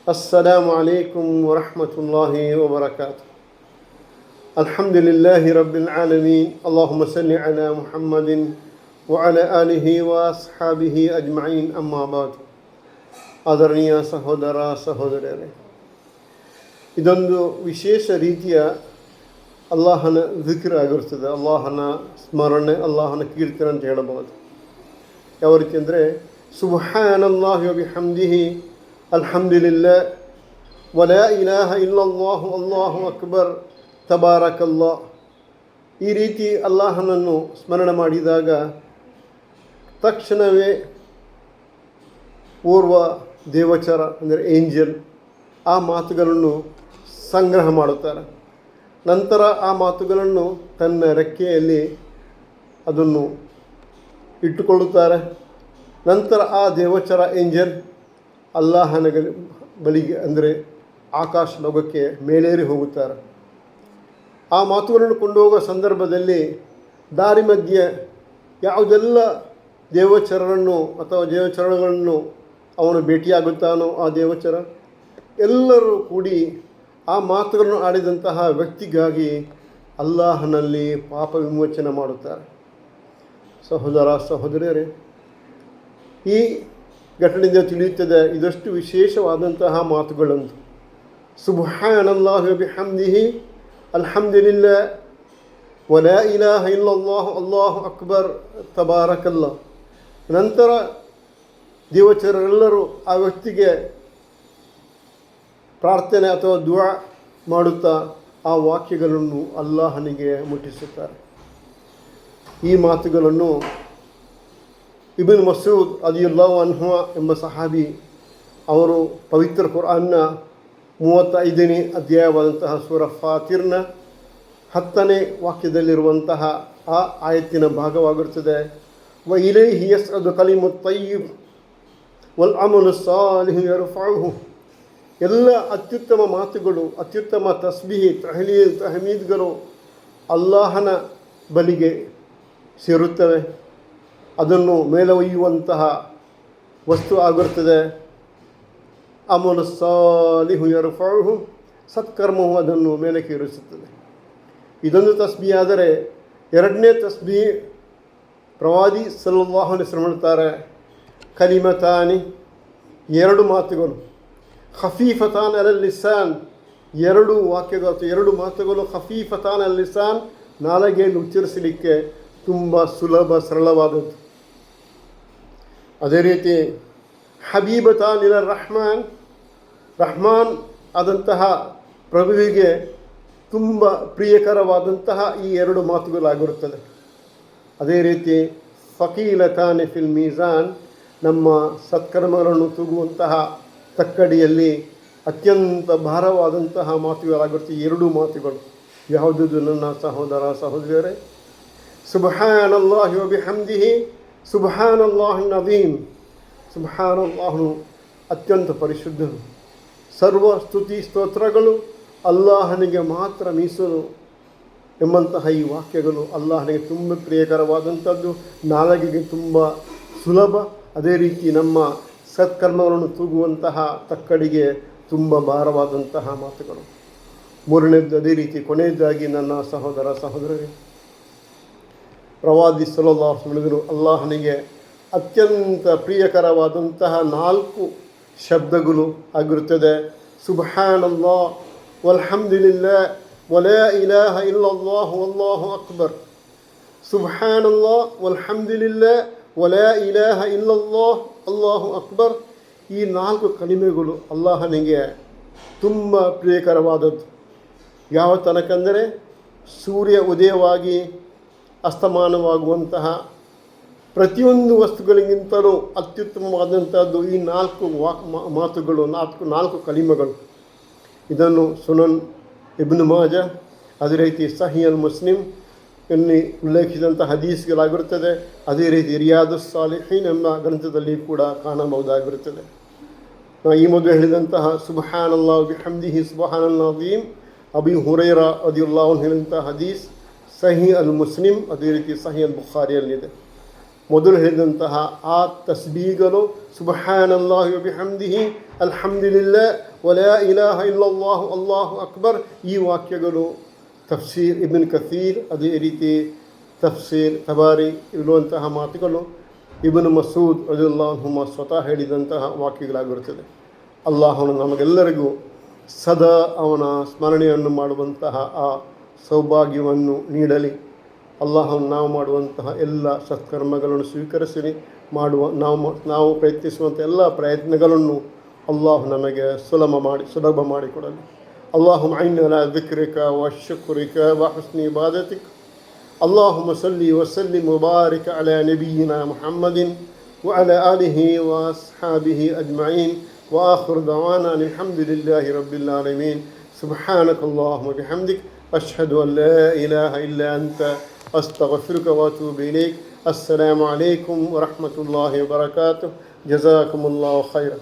السلام عليكم ورحمة الله وبركاته. الحمد لله رب العالمين. اللهم صل على محمد وعلى آله وأصحابه أجمعين. أما بعد. ಆದರಣೀಯ ಸಹೋದರ ಸಹೋದರಿಯರೇ, ಇದೊಂದು ವಿಶೇಷ ರೀತಿಯ ಅಲ್ಲಾಹನ ಜಿಕ್ರ್ ಆಗಿರ್ತದೆ, ಅಲ್ಲಾಹನ ಸ್ಮರಣೆ, ಅಲ್ಲಾಹನ ಕೀರ್ತನೆ ಅಂತ ಹೇಳಬಹುದು. ಯಾವ ರೀತಿ ಅಂದರೆ ಸುಬ್ಹಾನಲ್ಲಾಹಿ ವ ಬಿಹಮ್ದಿಹಿ ಅಲ್ಹಮ್ದುಲಿಲ್ಲಾಹ್ ವಲಾ ಇಲಾಹ ಇಲ್ಲಲ್ಲಾಹು ಅಲ್ಲಾಹು ಅಕ್ಬರ್ ತಬಾರಕಲ್ಲಾಹ್. ಈ ರೀತಿ ಅಲ್ಲಾಹನನ್ನು ಸ್ಮರಣೆ ಮಾಡಿದಾಗ ತಕ್ಷಣವೇ ಪೂರ್ವ ದೇವಚರ ಅಂದರೆ ಏಂಜಲ್ ಆ ಮಾತುಗಳನ್ನು ಸಂಗ್ರಹ ಮಾಡುತ್ತಾರೆ. ನಂತರ ಆ ಮಾತುಗಳನ್ನು ತನ್ನ ರೆಕ್ಕೆಯಲ್ಲಿ ಅದನ್ನು ಇಟ್ಟುಕೊಳ್ಳುತ್ತಾರೆ. ನಂತರ ಆ ದೇವಚರ ಏಂಜಲ್ ಅಲ್ಲಾಹನ ಬಳಿಗೆ ಅಂದರೆ ಆಕಾಶ ಲೋಕಕ್ಕೆ ಮೇಲೇರಿ ಹೋಗುತ್ತಾರೆ. ಆ ಮಾತುಗಳನ್ನು ಕೊಂಡೋಗುವ ಸಂದರ್ಭದಲ್ಲಿ ದಾರಿ ಮಧ್ಯೆ ಯಾವುದೆಲ್ಲ ದೇವಚರರನ್ನು ಅಥವಾ ದೇವಚರಗಳನ್ನು ಅವನು ಭೇಟಿಯಾಗುತ್ತಾನೋ ಆ ದೇವಚರ ಎಲ್ಲರೂ ಕೂಡಿ ಆ ಮಾತುಗಳನ್ನು ಆಡಿದಂತಹ ವ್ಯಕ್ತಿಗಾಗಿ ಅಲ್ಲಾಹನಲ್ಲಿ ಪಾಪ ವಿಮೋಚನೆ ಮಾಡುತ್ತಾರೆ. ಸಹೋದರ ಸಹೋದರಿಯರೇ, ಈ ಘಟನೆಯಿಂದ ತಿಳಿಯುತ್ತದೆ ಇದಷ್ಟು ವಿಶೇಷವಾದಂತಹ ಮಾತುಗಳಂದು. ಸುಬ್ಹಾನಲ್ಲಾಹಿ ವ ಬಿಹಮ್ದಿಹಿ ಅಲ್ಹಮ್ದುಲಿಲ್ಲಾಹ್ ವಲಾ ಇಲಾಹ ಇಲ್ಲಲ್ಲಾಹು ಅಲ್ಲಾಹು ಅಕ್ಬರ್ ತಬಾರಕಲ್ಲಾಹ್. ನಂತರ ದೇವಚರರೆಲ್ಲರೂ ಆ ವ್ಯಕ್ತಿಗೆ ಪ್ರಾರ್ಥನೆ ಅಥವಾ ದುಆ ಮಾಡುತ್ತಾ ಆ ವಾಕ್ಯಗಳನ್ನು ಅಲ್ಲಾಹನಿಗೆ ಮುಟ್ಟಿಸುತ್ತಾರೆ. ಈ ಮಾತುಗಳನ್ನು ಇಬ್ನ್ ಮಸೂದ್ ರದಿಯಲ್ಲಾಹು ಅನ್ಹು ಎಂಬ ಸಹಾಬಿ ಅವರು ಪವಿತ್ರ ಕುರ್ಆನ್ನ 35ನೇ ಅಧ್ಯಾಯವಾದಂತಹ ಸೂರ ಫಾತಿರ್ನ 10ನೇ ವಾಕ್ಯದಲ್ಲಿರುವಂತಹ ಆ ಆಯತ್ತಿನ ಭಾಗವಾಗಿರುತ್ತದೆ. ವ ಇಲೈಹಿ ಯಸ್ಅದು ಕಲಿಮುತ್ ತಯ್ಯಿಬ್ ವಲ್ ಅಮಲು ಸಾಲಿಹು ಯರ್ಫഉಹು. ಎಲ್ಲ ಅತ್ಯುತ್ತಮ ಮಾತುಗಳು, ಅತ್ಯುತ್ತಮ ತಸ್ಬೀಹ್, ತಹ್ಲೀಲ್, ತಹಮೀದ್ಗಳು ಅಲ್ಲಾಹನ ಬಳಿಗೆ ಸೇರುತ್ತವೆ. ಅದನ್ನು ಮೇಲೊಯ್ಯುವಂತಹ ವಸ್ತು ಆಗಿರುತ್ತದೆ. ಅಮಲು ಸಾಲಿಹು ಯರ್ಫಉಹು, ಸತ್ಕರ್ಮವು ಅದನ್ನು ಮೇಲಕ್ಕೆ ಏರಿಸುತ್ತದೆ. ಇದೊಂದು ತಸ್ಬೀಹ್ ಆದರೆ ಎರಡನೇ ತಸ್ಬೀಹ್ ಪ್ರವಾದಿ ಸಲ್ಲಲ್ಲಾಹು ಅಲೈಹಿ ವಸಲ್ಲಂ ಹೇಳ್ತಾರೆ, ಕಲಿಮತಾನಿ, ಎರಡು ಮಾತುಗಳು, ಖಫೀಫತಾನ್ ಅಲಲ್ ಲಿಸಾನ್, ಎರಡು ವಾಕ್ಯಗಳು ಅಥವಾ ಎರಡು ಮಾತುಗಳು, ಖಫೀಫತಾನ್ ಅಲ್ ಲಿಸಾನ್, ನಾಲಿಗೆಯಲ್ಲಿ ಉಚ್ಚರಿಸಲಿಕ್ಕೆ ತುಂಬ ಸುಲಭ ಸರಳವಾದದ್ದು. ಅದೇ ರೀತಿ ಹಬೀಬತಾನ್ ಇಲ ರಹ್ಮಾನ್, ರಹ್ಮಾನ್ ಆದಂತಹ ಪ್ರಭುವಿಗೆ ತುಂಬ ಪ್ರಿಯಕರವಾದಂತಹ ಈ ಎರಡು ಮಾತುಗಳಾಗಿರುತ್ತದೆ. ಅದೇ ರೀತಿ ಫಕೀಲತಾನ್ ಫಿಲ್ ಮೀಜಾನ್, ನಮ್ಮ ಸತ್ಕರ್ಮಗಳನ್ನು ತೂಗುವಂತಹ ತಕ್ಕಡಿಯಲ್ಲಿ ಅತ್ಯಂತ ಭಾರವಾದಂತಹ ಮಾತುಗಳಾಗಿರುತ್ತೆ. ಈ ಎರಡೂ ಮಾತುಗಳು ಯಾವುದುದು ನನ್ನ ಸಹೋದರ ಸಹೋದರಿಯರೇ? ಸುಬ್ಹಾನಲ್ಲಾಹಿ ವ ಬಿಹಮ್ದಿಹಿ ಸುಬ್ಹಾನಲ್ಲಾಹಿಲ್ ಅಜೀಮ್. ಸುಬ್ಹಾನಲ್ಲಾಹು ಅತ್ಯಂತ ಪರಿಶುದ್ಧನು, ಸರ್ವ ಸ್ತುತಿ ಸ್ತೋತ್ರಗಳು ಅಲ್ಲಾಹನಿಗೆ ಮಾತ್ರ ಮೀಸಲು ಎಂಬಂತಹ ಈ ವಾಕ್ಯಗಳು ಅಲ್ಲಾಹನಿಗೆ ತುಂಬ ಪ್ರಿಯಕರವಾದಂಥದ್ದು, ನಾಲಿಗೆಗೆ ತುಂಬ ಸುಲಭ. ಅದೇ ರೀತಿ ನಮ್ಮ ಸತ್ಕರ್ಮಗಳನ್ನು ತೂಗುವಂತಹ ತಕ್ಕಡಿಗೆ ತುಂಬ ಭಾರವಾದಂತಹ ಮಾತುಗಳು. ಮೂರನೇದ್ದು ಅದೇ ರೀತಿ ಕೊನೆಯದಾಗಿ ನನ್ನ ಸಹೋದರ ಸಹೋದರರೇ, ಪ್ರವಾದಿ ಸಲ್ಲಲ್ಲಾಹು ಅಲೈಹಿ ವಸಲ್ಲಂ ಅಲ್ಲಾಹನಿಗೆ ಅತ್ಯಂತ ಪ್ರಿಯಕರವಾದಂತಹ 4 ಶಬ್ದಗಳು ಆಗಿರುತ್ತದೆ. ಸುಬ್ಹಾನಲ್ಲಾಹ್ ವಲ್ಹಮ್ದುಲಿಲ್ಲಾಹ್ ವಲಾ ಇಲಾಹ ಇಲ್ಲಲ್ಲಾಹು ಅಲ್ಲಾಹು ಅಕ್ಬರ್. ಸುಬ್ಹಾನಲ್ಲಾಹ್ ವಲ್ಹಮ್ದುಲಿಲ್ಲಾಹ್ ವಲಾ ಇಲಾಹ ಇಲ್ಲಲ್ಲಾಹ್ ಅಲ್ಲಾಹು ಅಕ್ಬರ್. ಈ 4 ಕಲಿಮೆಗಳು ಅಲ್ಲಾಹನಿಗೆ ತುಂಬ ಪ್ರಿಯಕರವಾದದ್ದು. ಯಾವ ತನಕಂದರೆ ಸೂರ್ಯ ಉದಯವಾಗಿ ಅಸ್ತಮಾನವಾಗುವಂತಹ ಪ್ರತಿಯೊಂದು ವಸ್ತುಗಳಿಗಿಂತಲೂ ಅತ್ಯುತ್ತಮವಾದಂಥದ್ದು ಈ 4 ಮಾತುಗಳು, 4 ಕಲಿಮೆಗಳು. ಇದನ್ನು ಸುನನ್ ಇಬ್ನ್ ಮಾಜಾ, ಅದೇ ರೀತಿ ಸಹೀಹ್ ಅಲ್ ಮುಸ್ಲಿಂ ಎಲ್ಲಿ ಉಲ್ಲೇಖಿಸಿದಂಥ ಹದೀಸ್ಗಳಾಗಿರುತ್ತದೆ. ಅದೇ ರೀತಿ ರಿಯಾದುಸ್ ಸಾಲಿಹೀನ್ ಎಂಬ ಗ್ರಂಥದಲ್ಲಿ ಕೂಡ ಕಾಣಬಹುದಾಗಿರುತ್ತದೆ. ನಾವು ಈ ಮೊದಲು ಹೇಳಿದಂತಹ ಸುಬ್ಹಾನಲ್ಲಾಹಿ ಬಿಹಮ್ದಿಹಿ ಸುಬ್ಹಾನಲ್ಲಾಹಿಲ್ ಅಜೀಮ್ ಅಬಿ ಹುರೈರಾ ರದಿಯಲ್ಲಾಹು ಅನ್ಹು ಹೇಳಿದಂತಹ ಹದೀಸ್ ಸಹೀಹ್ ಅಲ್ ಮುಸ್ಲಿಂ, ಅದೇ ರೀತಿ ಸಹೀಹ್ ಅಲ್ ಬುಖಾರಿಯಲ್ಲಿದೆ. ಮೊದಲು ಹೇಳಿದಂತಹ ಆ ತಸ್ಬೀಗಳು ಸುಬ್ಹಾನಲ್ಲಾಹಿ ವ ಬಿಹಮ್ದಿಹಿ ಅಲ್ಹಮ್ದುಲಿಲ್ಲಾ ವಲಾ ಇಲಾಹ ಇಲ್ಲಲ್ಲಾಹು ಅಲ್ಲಾಹು ಅಕ್ಬರ್. ಈ ವಾಕ್ಯಗಳು ತಫ್ಸೀರ್ ಇಬ್ನ್ ಕಥೀರ್, ಅದೇ ರೀತಿ ತಫ್ಸೀರ್ ತಬಾರಿ ಇರುವಂತಹ ಮಾತುಗಳು ಇಬ್ನ್ ಮಸೂದ್ ರಲಿಯಲ್ಲಾಹು ಅನ್ಹುಮ ಸ್ವತಃ ಹೇಳಿದಂತಹ ವಾಕ್ಯಗಳಾಗಿರುತ್ತದೆ. ಅಲ್ಲಾಹನು ನಮಗೆಲ್ಲರಿಗೂ ಸದಾ ಅವನ ಸ್ಮರಣೆಯನ್ನು ಮಾಡುವಂತಹ ಆ ಸೌಭಾಗ್ಯವನ್ನು ನೀಡಲಿ. ಅಲ್ಲಾಹನು ನಾವು ಮಾಡುವಂತಹ ಎಲ್ಲ ಸತ್ಕರ್ಮಗಳನ್ನು ಸ್ವೀಕರಿಸಿ ನಾವು ಪ್ರಯತ್ನಿಸುವಂಥ ಎಲ್ಲ ಪ್ರಯತ್ನಗಳನ್ನು ಅಲ್ಲಾಹು ನಮಗೆ ಸುಲಭ ಮಾಡಿಕೊಡಲಿ. ಅಲ್ಲಾಹುಮ್ಮ ಅಯ್ಯಿನ್ನ ಅಲಾ ದಿಕ್ರಿಕ ವ ಶುಕ್ರಿಕ ವ ಹುಸ್ನಿ ಇಬಾದತಿಕ್. ಅಲ್ಲಾಹುಮ್ಮ ಸಲ್ಲಿ ವಸಲ್ಲಿಮ್ ಮುಬಾರಿಕ ಅಲಾ ನಬಿಯಿನಾ ಮುಹಮ್ಮದಿನ್ ವ ಅಲಾ ಆಲಿಹಿ ವ ಅಸ್ಹಾಬಿಹಿ ಅಜ್ಮഈನ್. ವ ಆಖಿರು ದಅವಾನಾ ಅಲ್ಹಮ್ದುಲಿಲ್ಲಾಹಿ ರಬ್ಬಿಲ್ ಆಲಮೀನ್. ಸುಬ್ಹಾನಕ ಅಲ್ಲಾಹುಮ್ಮ ಬಿಹಮ್ದಿಕ್ ಅಶ್ಹದು ಅನ್ ಲಾ ಇಲಾಹ ಇಲ್ಲಾ ಅಂತ ಅಸ್ತಗ್ಫಿರುಕ ವ ಅತೂಬು ಇಲೈಕ್. ಅಸ್ಸಲಾಮು ಅಲೈಕುಂ ವ ರಹ್ಮತುಲ್ಲಾಹಿ ವ ಬರಕಾತುಹು. ಜಜಾಕುಮುಲ್ಲಾಹು ಖೈರನ್.